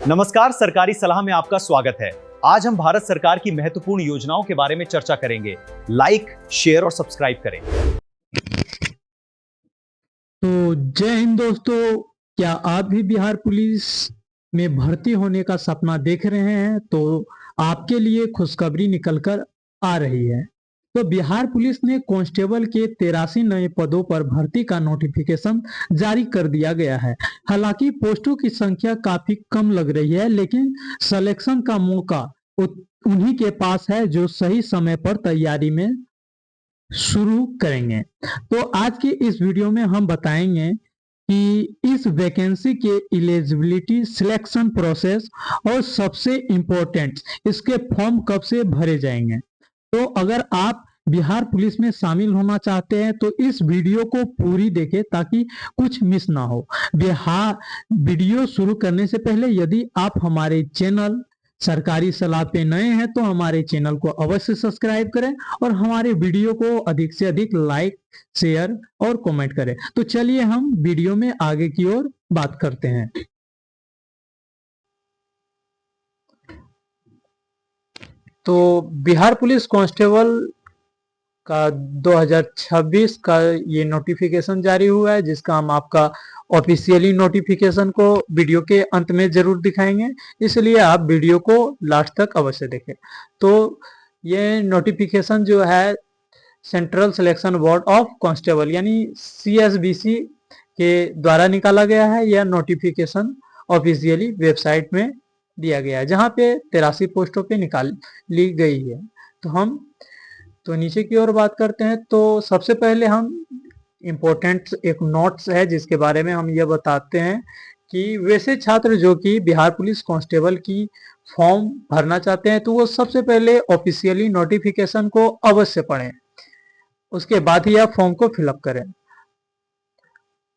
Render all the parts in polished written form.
नमस्कार, सरकारी सलाह में आपका स्वागत है। आज हम भारत सरकार की महत्वपूर्ण योजनाओं के बारे में चर्चा करेंगे। लाइक, शेयर और सब्सक्राइब करें। तो जय हिंद दोस्तों, क्या आप भी बिहार पुलिस में भर्ती होने का सपना देख रहे हैं? तो आपके लिए खुशखबरी निकलकर आ रही है। तो बिहार पुलिस ने कांस्टेबल के 83 नए पदों पर भर्ती का नोटिफिकेशन जारी कर दिया गया है। हालांकि पोस्टों की संख्या काफी कम लग रही है, लेकिन सिलेक्शन का मौका उन्हीं के पास है जो सही समय पर तैयारी में शुरू करेंगे। तो आज के इस वीडियो में हम बताएंगे कि इस वैकेंसी के एलिजिबिलिटी, सिलेक्शन प्रोसेस और सबसे इम्पोर्टेंट इसके फॉर्म कब से भरे जाएंगे। तो अगर आप बिहार पुलिस में शामिल होना चाहते हैं तो इस वीडियो को पूरी देखें ताकि कुछ मिस ना हो। वीडियो शुरू करने से पहले यदि आप हमारे चैनल सरकारी सलाह पे नए हैं तो हमारे चैनल को अवश्य सब्सक्राइब करें और हमारे वीडियो को अधिक से अधिक लाइक, शेयर और कमेंट करें। तो चलिए हम वीडियो में आगे की ओर बात करते हैं। तो बिहार पुलिस कांस्टेबल का 2026 का ये नोटिफिकेशन जारी हुआ है, जिसका हम आपका ऑफिशियली नोटिफिकेशन को वीडियो के अंत में जरूर दिखाएंगे, इसलिए आप वीडियो को लास्ट तक अवश्य देखें। तो ये नोटिफिकेशन जो है central selection board of constable यानी CSBC के द्वारा निकाला गया है। यह नोटिफिकेशन ऑफिशियली वेबसाइट में दिया गया है, जहां पे 83 पोस्टों पे निकाल ली गई है। तो नीचे की ओर बात करते हैं। तो सबसे पहले हम इम्पोर्टेंट एक नोट्स है जिसके बारे में हम यह बताते हैं कि वैसे छात्र जो कि बिहार पुलिस कांस्टेबल की फॉर्म भरना चाहते हैं तो वो सबसे पहले ऑफिशियली नोटिफिकेशन को अवश्य पढ़ें, उसके बाद ही आप फॉर्म को फिलअप करें।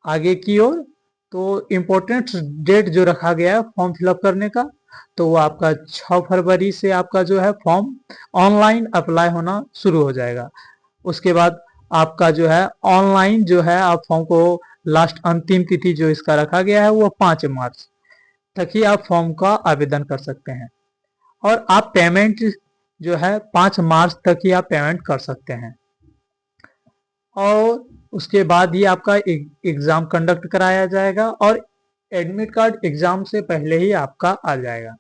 आगे की ओर तो इम्पोर्टेंट डेट जो रखा गया है फॉर्म फिलअप करने का, तो वो आपका 6 फरवरी से आपका जो है फॉर्म ऑनलाइन अप्लाई होना शुरू हो जाएगा। उसके बाद आपका जो है ऑनलाइन जो है आप फॉर्म को लास्ट अंतिम तिथि जो इसका रखा गया है वो 5 मार्च तक ही आप फॉर्म का आवेदन कर सकते हैं और आप पेमेंट जो है 5 मार्च तक ही आप पेमेंट कर सकते हैं। और उसके बाद ही आपका एग्जाम कंडक्ट कराया जाएगा और एडमिट कार्ड एग्जाम से पहले ही आपका आ जाएगा।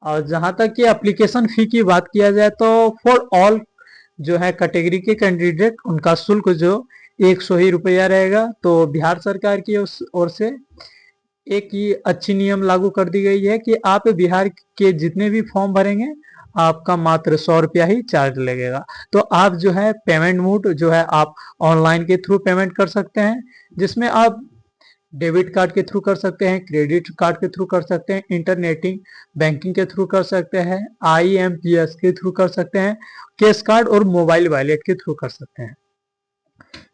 और जहां तक कि एप्लीकेशन फी की बात किया जाए तो फॉर ऑल जो है कैटेगरी के कैंडिडेट उनका शुल्क जो 100 ही रुपया रहेगा। तो बिहार सरकार की ओर से एक ही अच्छी नियम लागू कर दी गई है कि आप बिहार के जितने भी फॉर्म भरेंगे आपका मात्र 100 रुपया ही चार्ज लगेगा। तो आप जो है पेमेंट मोड जो है आप ऑनलाइन के थ्रू पेमेंट कर सकते हैं, जिसमें आप डेबिट कार्ड के थ्रू कर सकते हैं, क्रेडिट कार्ड के थ्रू कर सकते हैं, इंटरनेटिंग बैंकिंग के थ्रू कर सकते हैं, IMPS के थ्रू कर सकते हैं, कैश कार्ड और मोबाइल वॉलेट के थ्रू कर सकते हैं।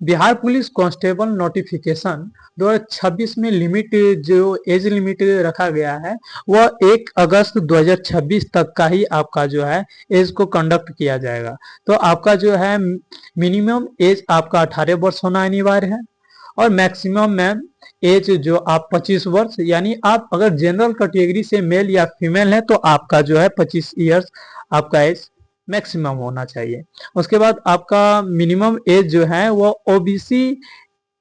बिहार पुलिस कांस्टेबल नोटिफिकेशन 2026 में लिमिट जो एज लिमिट रखा गया है वह 1 अगस्त 2026 तक का ही आपका जो है एज को कंडक्ट किया जाएगा। तो आपका जो है मिनिमम एज आपका 18 वर्ष होना अनिवार्य है और मैक्सिमम मैम एज जो आप 25 वर्ष, यानी आप अगर जनरल कैटेगरी से मेल या फीमेल है तो आपका जो है 25 ईयर्स आपका एज मैक्सिमम होना चाहिए। उसके बाद आपका मिनिमम एज जो है वो OBC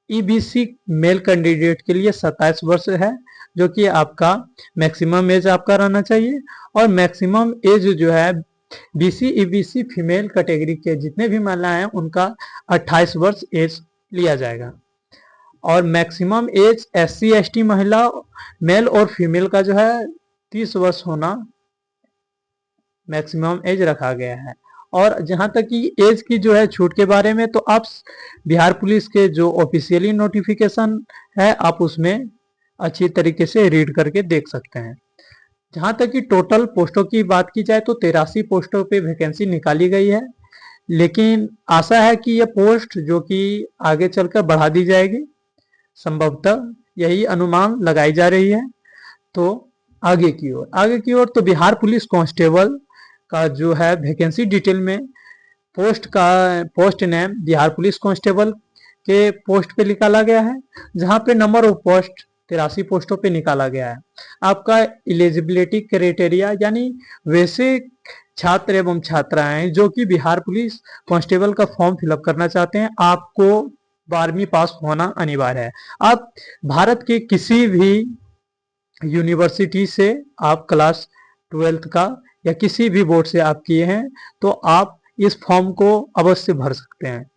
EBC मेल कैंडिडेट के लिए 27 वर्ष है, जो कि आपका मैक्सिमम एज आपका रहना चाहिए। और मैक्सिमम एज जो है BC EBC फीमेल कैटेगरी के जितने भी महिलाएं हैं उनका 28 वर्ष एज लिया जाएगा। और मैक्सिमम एज SC ST महिला मेल और फीमेल का जो है 30 वर्ष होना मैक्सिमम एज रखा गया है। और जहां तक कि एज की जो है छूट के बारे में, तो आप बिहार पुलिस के जो ऑफिशियली नोटिफिकेशन है आप उसमें अच्छी तरीके से रीड करके देख सकते हैं। जहां तक कि टोटल पोस्टों की बात की जाए तो 83 पोस्टों पे वैकेंसी निकाली गई है, लेकिन आशा है कि यह पोस्ट जो कि आगे चलकर बढ़ा दी जाएगी, संभवतः यही अनुमान लगाई जा रही है। तो आगे की ओर तो बिहार पुलिस कांस्टेबल का जो है वैकेंसी डिटेल में post name Bihar police constable के पोस्ट पे निकाला गया है, जहां पे नंबर ऑफ पोस्ट 83 पोस्टों पे निकाला गया है। आपका एलिजिबिलिटी क्राइटेरिया यानी वैसे छात्र एवं छात्राएं जो कि बिहार पुलिस कांस्टेबल का फॉर्म फिलअप करना चाहते हैं, आपको 12वीं पास होना अनिवार्य है। आप भारत के किसी भी यूनिवर्सिटी से आप क्लास 12th का या किसी भी बोर्ड से आप किए हैं तो आप इस फॉर्म को अवश्य भर सकते हैं।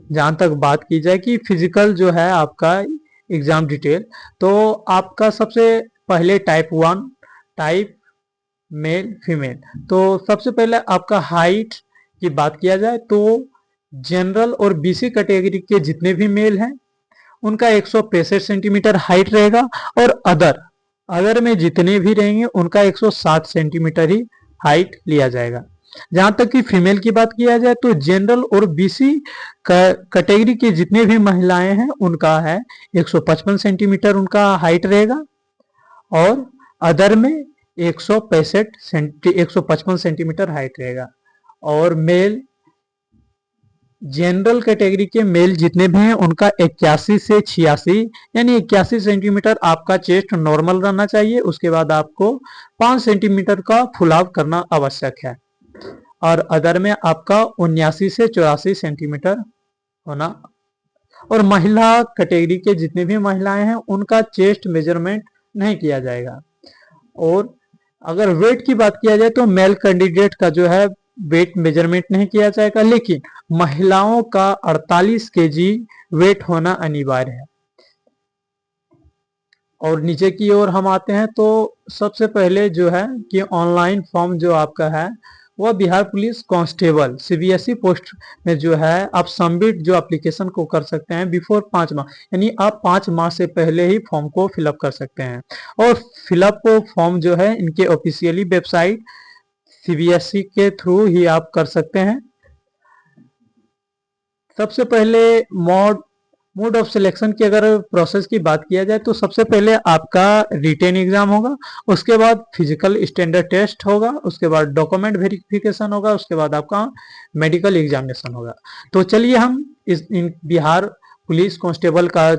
जहां तक बात की जाए कि फिजिकल जो है आपका एग्जाम डिटेल, तो आपका सबसे पहले टाइप 1, टाइप मेल फीमेल। तो सबसे पहले आपका हाइट की बात किया जाए तो जनरल और बीसी कैटेगरी के जितने भी मेल हैं उनका 165 सेंटीमीटर हाइट रहेगा, और अदर में जितने भी रहेंगे उनका 160 सेंटीमीटर ही हाइट लिया जाएगा। जहां तक कि फीमेल की बात किया जाए तो जनरल और बीसी कैटेगरी के जितने भी महिलाएं हैं उनका है 155 सेंटीमीटर उनका हाइट रहेगा, और अदर में 155 सेंटीमीटर हाइट रहेगा। और मेल जनरल कैटेगरी के मेल जितने भी हैं उनका 81 से 86 यानी 81 सेंटीमीटर आपका चेस्ट नॉर्मल रहना चाहिए। उसके बाद आपको 5 सेंटीमीटर का फुलाव करना आवश्यक है, और अदर में आपका 79 से 84 सेंटीमीटर होना। और महिला कैटेगरी के जितने भी महिलाएं हैं उनका चेस्ट मेजरमेंट नहीं किया जाएगा। और अगर वेट की बात किया जाए तो मेल कैंडिडेट का जो है वेट मेजरमेंट नहीं किया जाएगा, लेकिन महिलाओं का 48 केजी वेट होना अनिवार्य है। और नीचे की ओर हम आते हैं तो सबसे पहले जो है कि ऑनलाइन फॉर्म जो आपका है वह Bihar police constable CBSE post में जो है आप सबमिट जो एप्लीकेशन को कर सकते हैं बिफोर 5 माह, यानी आप 5 माह से पहले ही फॉर्म को फिलअप कर सकते हैं। और फिलअप फॉर्म जो है इनके ऑफिशियली वेबसाइट सीबीएसई के थ्रू ही आप कर सकते हैं। सबसे पहले मोड ऑफ सिलेक्शन की अगर प्रोसेस की बात किया जाए तो सबसे पहले आपका रिटेन एग्जाम होगा, उसके बाद फिजिकल स्टैंडर्ड टेस्ट होगा, उसके बाद डॉक्यूमेंट वेरिफिकेशन होगा, उसके बाद आपका मेडिकल एग्जामिनेशन होगा। तो चलिए हम इन बिहार पुलिस कांस्टेबल का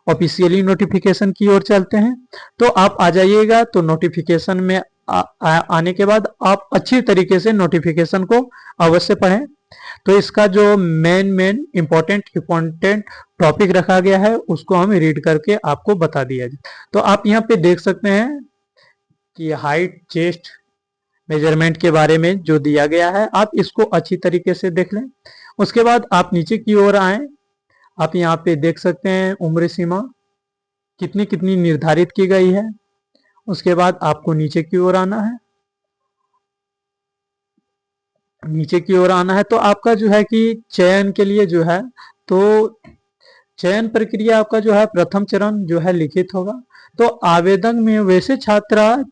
ऑफिशियली नोटिफिकेशन की ओर चलते हैं। तो आप आ जाइएगा, तो नोटिफिकेशन में आने के बाद आप अच्छी तरीके से नोटिफिकेशन को अवश्य पढ़ें। तो इसका जो मेन इंपॉर्टेंट टॉपिक रखा गया है उसको हम रीड करके आपको बता दिया जाए। तो आप यहाँ पे देख सकते हैं कि हाइट चेस्ट मेजरमेंट के बारे में जो दिया गया है, आप इसको अच्छी तरीके से देख लें। उसके बाद आप नीचे की ओर आए, आप यहाँ पे देख सकते हैं उम्र सीमा कितनी कितनी निर्धारित की गई है। उसके बाद आपको नीचे की ओर आना है, नीचे की ओर आना है तो आपका जो है कि चयन के लिए जो है तो चयन प्रक्रिया आपका जो है प्रथम चरण जो है लिखित होगा। तो आवेदन में वैसे छात्रा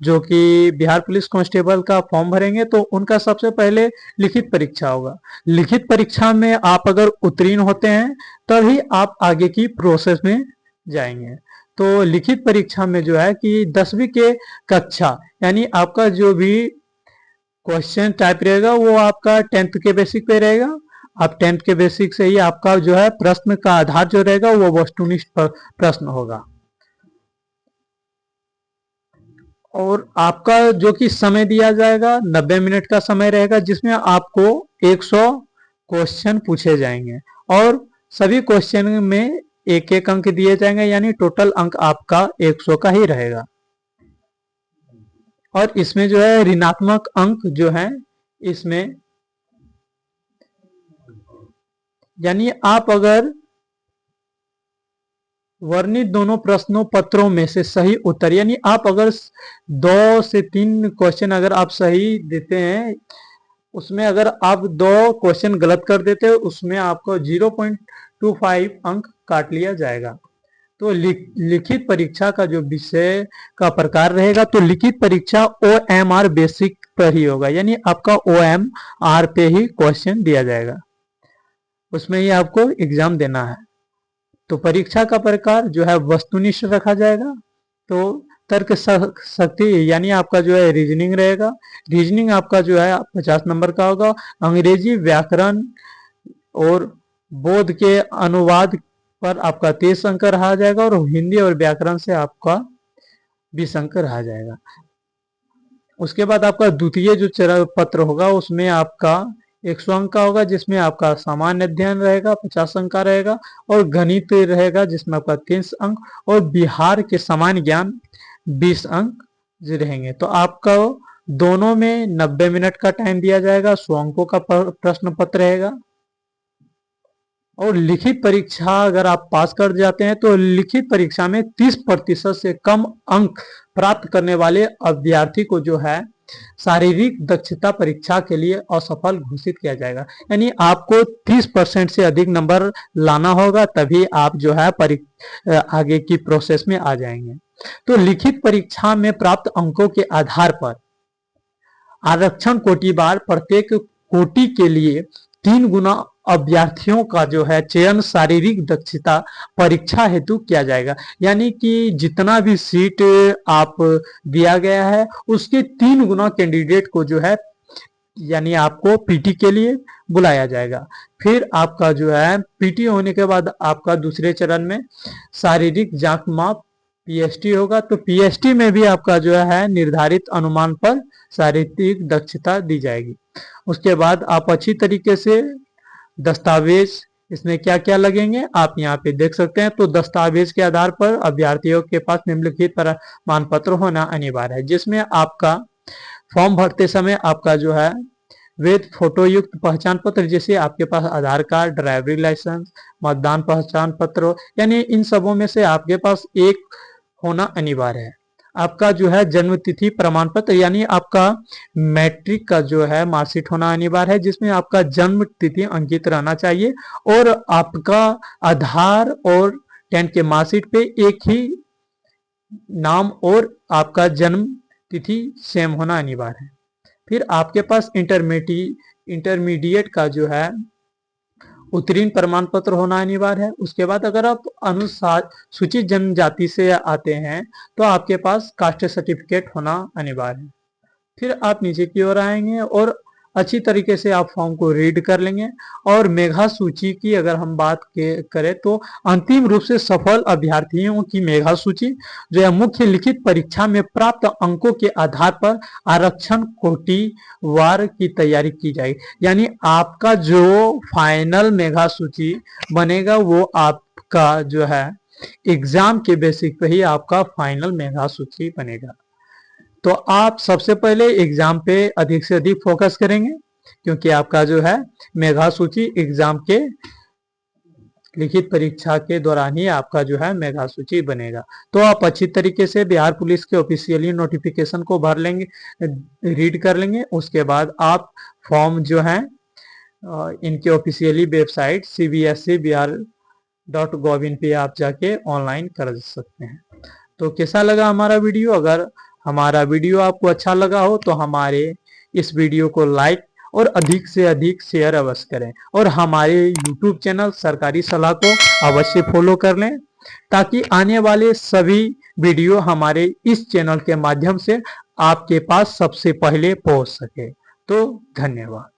जो कि बिहार पुलिस कांस्टेबल का फॉर्म भरेंगे तो उनका सबसे पहले लिखित परीक्षा होगा। लिखित परीक्षा में आप अगर उत्तीर्ण होते हैं तभी आप आगे की प्रोसेस में जाएंगे। तो लिखित परीक्षा में जो है कि 10वीं के कक्षा यानी आपका जो भी क्वेश्चन टाइप रहेगा वो आपका 10th के बेसिक पे रहेगा। आप 10th के बेसिक से ही आपका जो है प्रश्न का आधार जो रहेगा वो वस्तुनिष्ठ प्रश्न होगा। और आपका जो कि समय दिया जाएगा 90 मिनट का समय रहेगा, जिसमें आपको 100 क्वेश्चन पूछे जाएंगे और सभी क्वेश्चन में एक एक अंक दिए जाएंगे, यानी टोटल अंक आपका 100 का ही रहेगा। और इसमें जो है ऋणात्मक अंक जो है इसमें, यानी आप अगर वर्णित दोनों प्रश्नों पत्रों में से सही उत्तर, यानी आप अगर 2 से 3 क्वेश्चन अगर आप सही देते हैं, उसमें अगर आप 2 क्वेश्चन गलत कर देते हो उसमें आपको 0.25 अंक काट लिया जाएगा। तो लिखित परीक्षा का जो विषय का प्रकार रहेगा तो लिखित परीक्षा OMR बेसिक पर ही होगा, यानी आपका OMR पे ही क्वेश्चन दिया जाएगा, उसमें ही आपको एग्जाम देना है। तो परीक्षा का प्रकार जो है वस्तुनिष्ठ रखा जाएगा। तो तर्क शक्ति यानी आपका जो है रीजनिंग रहेगा। रीजनिंग आपका जो है 50 नंबर का होगा। अंग्रेजी व्याकरण और बोध के अनुवाद पर आपका 23 अंक रहा जाएगा और हिंदी और व्याकरण से आपका 20 अंक रहा जाएगा। उसके बाद आपका द्वितीय जो चरण पत्र होगा उसमें आपका 100 अंक का होगा, जिसमें आपका सामान्य अध्ययन रहेगा 50 अंक का रहेगा, और गणित रहेगा जिसमें आपका 30 अंक, और बिहार के सामान्य ज्ञान 20 अंक रहेंगे। तो आपका दोनों में 90 मिनट का टाइम दिया जाएगा। 100 अंकों का प्रश्न पत्र रहेगा। और लिखित परीक्षा अगर आप पास कर जाते हैं तो लिखित परीक्षा में 30% से कम अंक प्राप्त करने वाले अभ्यर्थी को जो है शारीरिक दक्षता परीक्षा के लिए असफल घोषित किया जाएगा। यानी आपको 30% से अधिक नंबर लाना होगा, तभी आप जो है आगे की प्रोसेस में आ जाएंगे। तो लिखित परीक्षा में प्राप्त अंकों के आधार पर आरक्षण कोटिवार प्रत्येक कोटि के लिए 3 गुना अभ्यर्थियों का जो है चयन शारीरिक दक्षता परीक्षा हेतु किया जाएगा। यानी कि जितना भी सीट आप दिया गया है उसके 3 गुना कैंडिडेट को जो है यानी आपको पीटी के लिए बुलाया जाएगा। फिर आपका जो है पीटी होने के बाद आपका दूसरे चरण में शारीरिक जांच माप पीएसटी होगा। तो पीएसटी में भी आपका जो है निर्धारित अनुमान पर शारीरिक दक्षता दी जाएगी। उसके बाद आप अच्छी तरीके से दस्तावेज इसमें क्या क्या लगेंगे आप यहाँ पे देख सकते हैं। तो दस्तावेज के आधार पर अभ्यर्थियों के पास निम्नलिखित प्रमाण पत्र होना अनिवार्य है, जिसमें आपका फॉर्म भरते समय आपका जो है वैध फोटो युक्त पहचान पत्र, जैसे आपके पास आधार कार्ड, ड्राइवरी लाइसेंस, मतदान पहचान पत्र, यानी इन सबों में से आपके पास एक होना अनिवार्य है। आपका जो है जन्म तिथि प्रमाण पत्र यानी आपका मैट्रिक का जो है मार्कशीट होना अनिवार्य है, जिसमें आपका जन्म तिथि अंकित रहना चाहिए, और आपका आधार और 10 के मार्कशीट पे एक ही नाम और आपका जन्म तिथि सेम होना अनिवार्य है। फिर आपके पास इंटरमीडिएट का जो है उत्तीर्ण प्रमाण पत्र होना अनिवार्य है। उसके बाद अगर आप अनुसूचित जनजाति से आते हैं तो आपके पास कास्ट सर्टिफिकेट होना अनिवार्य है। फिर आप नीचे की ओर आएंगे और अच्छी तरीके से आप फॉर्म को रीड कर लेंगे। और मेधा सूची की अगर हम बात करें तो अंतिम रूप से सफल अभ्यर्थियों की मेधा सूची जो है मुख्य लिखित परीक्षा में प्राप्त अंकों के आधार पर आरक्षण कोटिवार की तैयारी की जाएगी। यानी आपका जो फाइनल मेधा सूची बनेगा वो आपका जो है एग्जाम के बेसिक पे ही आपका फाइनल मेधा सूची बनेगा। तो आप सबसे पहले एग्जाम पे अधिक से अधिक फोकस करेंगे, क्योंकि आपका जो है मेधा सूची एग्जाम के लिखित परीक्षा के दौरान ही आपका जो है मेधा सूची बनेगा। तो आप अच्छी तरीके से बिहार पुलिस के ऑफिशियली नोटिफिकेशन को भर लेंगे, रीड कर लेंगे। उसके बाद आप फॉर्म जो है इनके ऑफिशियली वेबसाइट cbscbihar.gov.in पे आप जाके ऑनलाइन कर सकते हैं। तो कैसा लगा हमारा वीडियो? अगर हमारा वीडियो आपको अच्छा लगा हो तो हमारे इस वीडियो को लाइक और अधिक से अधिक शेयर अवश्य करें, और हमारे YouTube चैनल सरकारी सलाह को अवश्य फॉलो कर लें, ताकि आने वाले सभी वीडियो हमारे इस चैनल के माध्यम से आपके पास सबसे पहले पहुंच सके। तो धन्यवाद।